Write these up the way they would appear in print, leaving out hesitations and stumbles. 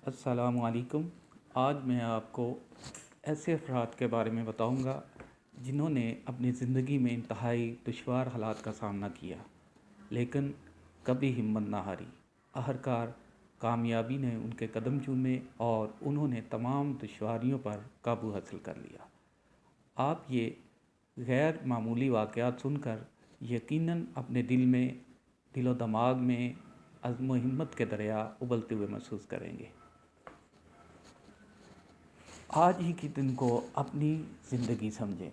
السلام علیکم۔ آج میں آپ کو ایسے افراد کے بارے میں بتاؤں گا جنہوں نے اپنی زندگی میں انتہائی دشوار حالات کا سامنا کیا، لیکن کبھی ہمت نہ ہاری۔ آخرکار کامیابی نے ان کے قدم چومے اور انہوں نے تمام دشواریوں پر قابو حاصل کر لیا۔ آپ یہ غیر معمولی واقعات سن کر یقیناً اپنے دل و دماغ میں عزم و ہمت کے دریا ابلتے ہوئے محسوس کریں گے۔ آج ہی کے دن کو اپنی زندگی سمجھیں۔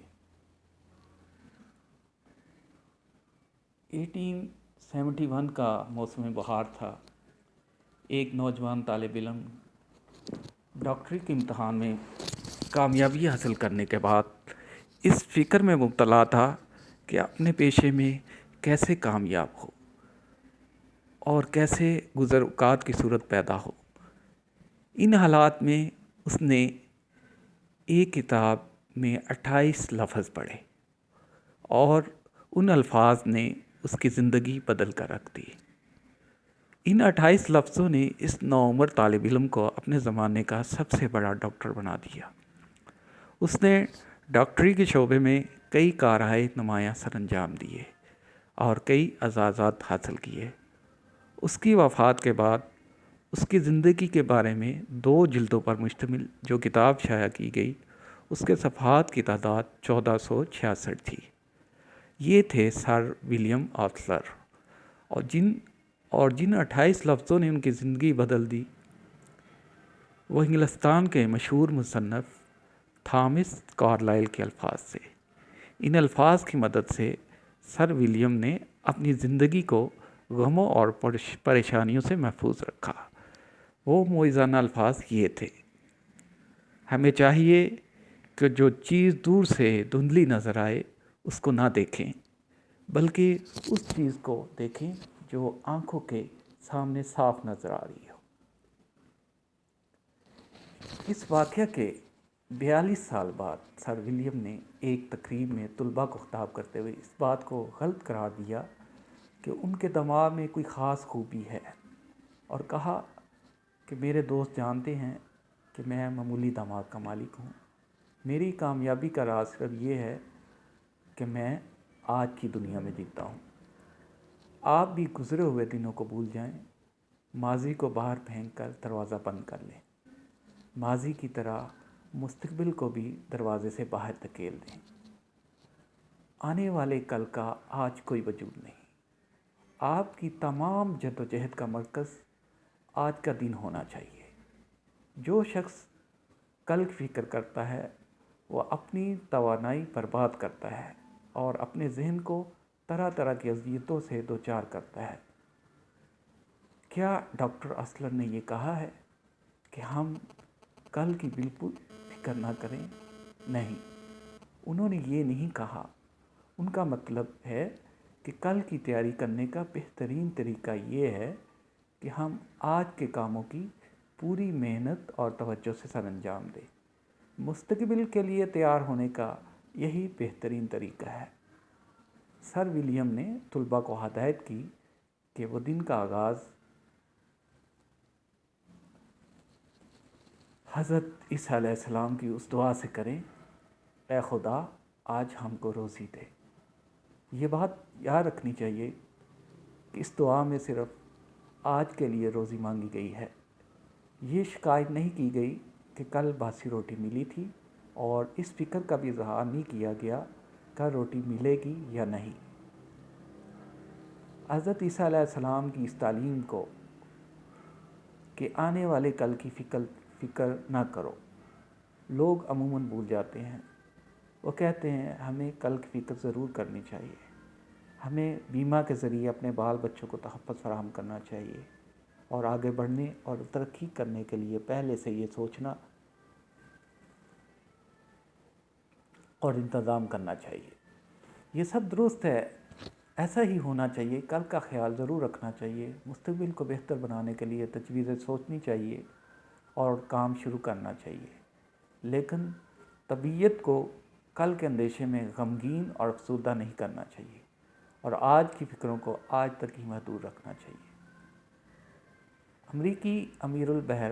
1871 کا موسم بہار تھا۔ ایک نوجوان طالب علم ڈاکٹری کے امتحان میں کامیابی حاصل کرنے کے بعد اس فکر میں مبتلا تھا کہ اپنے پیشے میں کیسے کامیاب ہو اور کیسے گزر اوقات کی صورت پیدا ہو۔ ان حالات میں اس نے ایک کتاب میں 28 لفظ پڑھے اور ان الفاظ نے اس کی زندگی بدل کر رکھ دی۔ ان 28 لفظوں نے اس نوعمر طالب علم کو اپنے زمانے کا سب سے بڑا ڈاکٹر بنا دیا۔ اس نے ڈاکٹری کے شعبے میں کئی کارہائے نمایاں سر انجام دیے اور کئی اعزازات حاصل کیے۔ اس کی وفات کے بعد اس کی زندگی کے بارے میں 2 جلدوں پر مشتمل جو کتاب شائع کی گئی، اس کے صفحات کی تعداد 1466 تھی۔ یہ تھے سر ولیم آتھلر، اور جن 28 لفظوں نے ان کی زندگی بدل دی وہ انگلستان کے مشہور مصنف تھامس کارلائل کے الفاظ تھے۔ ان الفاظ کی مدد سے سر ولیم نے اپنی زندگی کو غموں اور پریشانیوں سے محفوظ رکھا۔ وہ موعظانہ الفاظ یہ تھے: ہمیں چاہیے کہ جو چیز دور سے دھندلی نظر آئے اس کو نہ دیکھیں، بلکہ اس چیز کو دیکھیں جو آنکھوں کے سامنے صاف نظر آ رہی ہو۔ اس واقعہ کے 42 سال بعد سر ولیم نے ایک تقریب میں طلباء کو خطاب کرتے ہوئے اس بات کو غلط قرار دیا کہ ان کے دماغ میں کوئی خاص خوبی ہے، اور کہا کہ میرے دوست جانتے ہیں کہ میں معمولی دماغ کا مالک ہوں۔ میری کامیابی کا راز صرف یہ ہے کہ میں آج کی دنیا میں جیتا ہوں۔ آپ بھی گزرے ہوئے دنوں کو بھول جائیں، ماضی کو باہر پھینک کر دروازہ بند کر لیں، ماضی کی طرح مستقبل کو بھی دروازے سے باہر دھکیل دیں۔ آنے والے کل کا آج کوئی وجود نہیں۔ آپ کی تمام جدوجہد کا مرکز آج کا دن ہونا چاہیے۔ جو شخص کل کی فکر کرتا ہے وہ اپنی توانائی برباد کرتا ہے اور اپنے ذہن کو طرح طرح کی اذیتوں سے دوچار کرتا ہے۔ کیا ڈاکٹر آسلر نے یہ کہا ہے کہ ہم کل کی بالکل فکر نہ کریں؟ نہیں، انہوں نے یہ نہیں کہا۔ ان کا مطلب ہے کہ کل کی تیاری کرنے کا بہترین طریقہ یہ ہے کہ ہم آج کے کاموں کی پوری محنت اور توجہ سے سر انجام دیں۔ مستقبل کے لیے تیار ہونے کا یہی بہترین طریقہ ہے۔ سر ولیم نے طلباء کو ہدایت کی کہ وہ دن کا آغاز حضرت عیسیٰ علیہ السلام کی اس دعا سے کریں: اے خدا، آج ہم کو روزی دے۔ یہ بات یاد رکھنی چاہیے کہ اس دعا میں صرف آج کے لیے روزی مانگی گئی ہے۔ یہ شکایت نہیں کی گئی کہ کل باسی روٹی ملی تھی، اور اس فکر کا بھی اظہار نہیں کیا گیا کل روٹی ملے گی یا نہیں۔ حضرت عیسیٰ علیہ السلام کی اس تعلیم کو کہ آنے والے کل کی فکر نہ کرو، لوگ عموماً بھول جاتے ہیں۔ وہ کہتے ہیں ہمیں کل کی فکر ضرور کرنی چاہیے، ہمیں بیمہ کے ذریعے اپنے بال بچوں کو تحفظ فراہم کرنا چاہیے، اور آگے بڑھنے اور ترقی کرنے کے لیے پہلے سے یہ سوچنا اور انتظام کرنا چاہیے۔ یہ سب درست ہے، ایسا ہی ہونا چاہیے۔ کل کا خیال ضرور رکھنا چاہیے، مستقبل کو بہتر بنانے کے لیے تجویزیں سوچنی چاہیے اور کام شروع کرنا چاہیے، لیکن طبیعت کو کل کے اندیشے میں غمگین اور افسردہ نہیں کرنا چاہیے، اور آج کی فکروں کو آج تک ہی محدود رکھنا چاہیے۔ امریکی امیر البحر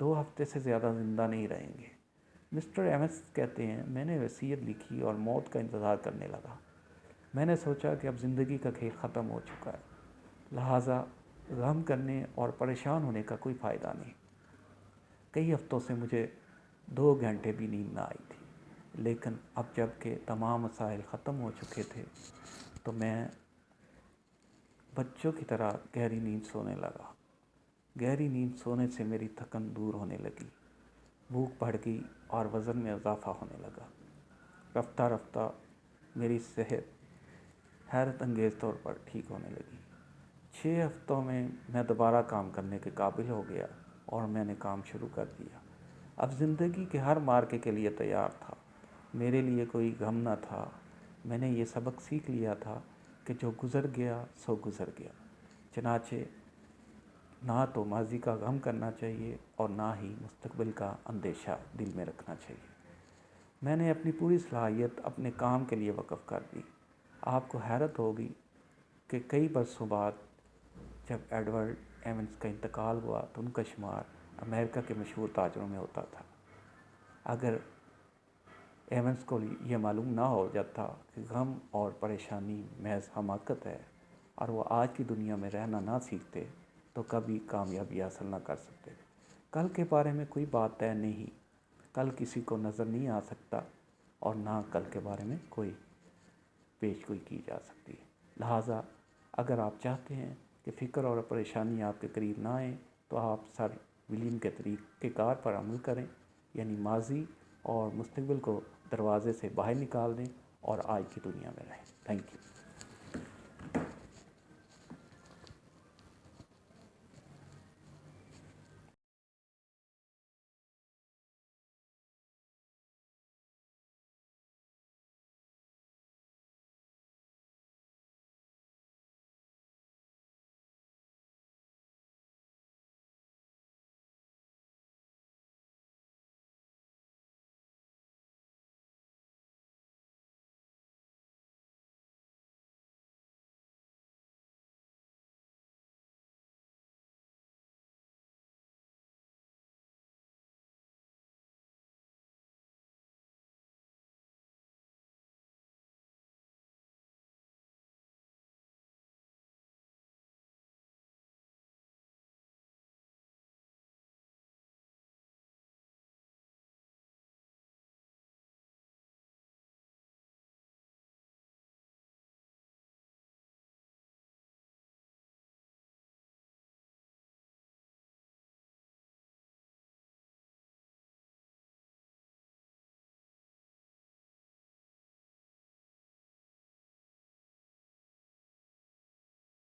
2 ہفتے سے زیادہ زندہ نہیں رہیں گے۔ مسٹر ایمس کہتے ہیں، میں نے وصیت لکھی اور موت کا انتظار کرنے لگا۔ میں نے سوچا کہ اب زندگی کا کھیل ختم ہو چکا ہے، لہٰذا غم کرنے اور پریشان ہونے کا کوئی فائدہ نہیں۔ کئی ہفتوں سے مجھے 2 گھنٹے بھی نیند نہ آئی تھی، لیکن اب جب کہ تمام مسائل ختم ہو چکے تھے تو میں بچوں کی طرح گہری نیند سونے لگا۔ گہری نیند سونے سے میری تھکن دور ہونے لگی، بھوک بڑھ گئی اور وزن میں اضافہ ہونے لگا۔ رفتہ رفتہ میری صحت حیرت انگیز طور پر ٹھیک ہونے لگی۔ 6 ہفتوں میں میں دوبارہ کام کرنے کے قابل ہو گیا اور میں نے کام شروع کر دیا۔ اب زندگی کے ہر مارکے کے لیے تیار تھا۔ میرے لیے کوئی غم نہ تھا۔ میں نے یہ سبق سیکھ لیا تھا کہ جو گزر گیا سو گزر گیا، چنانچہ نہ تو ماضی کا غم کرنا چاہیے اور نہ ہی مستقبل کا اندیشہ دل میں رکھنا چاہیے۔ میں نے اپنی پوری صلاحیت اپنے کام کے لیے وقف کر دی۔ آپ کو حیرت ہوگی کہ کئی برسوں بعد جب ایڈورڈ ایمنز کا انتقال ہوا تو ان کا شمار امریکہ کے مشہور تاجروں میں ہوتا تھا۔ اگر ایمنز کو یہ معلوم نہ ہو جاتا کہ غم اور پریشانی محض حماقت ہے اور وہ آج کی دنیا میں رہنا نہ سیکھتے تو کبھی کامیابی حاصل نہ کر سکتے۔ کل کے بارے میں کوئی بات طے نہیں، کل کسی کو نظر نہیں آ سکتا اور نہ کل کے بارے میں کوئی پیش گوئی کی جا سکتی ہے۔ لہٰذا اگر آپ چاہتے ہیں کہ فکر اور پریشانی آپ کے قریب نہ آئیں تو آپ سر ولیم کے طریقہ کار پر عمل کریں، یعنی ماضی اور مستقبل کو دروازے سے باہر نکال دیں اور آج کی دنیا میں رہیں۔ Thank you.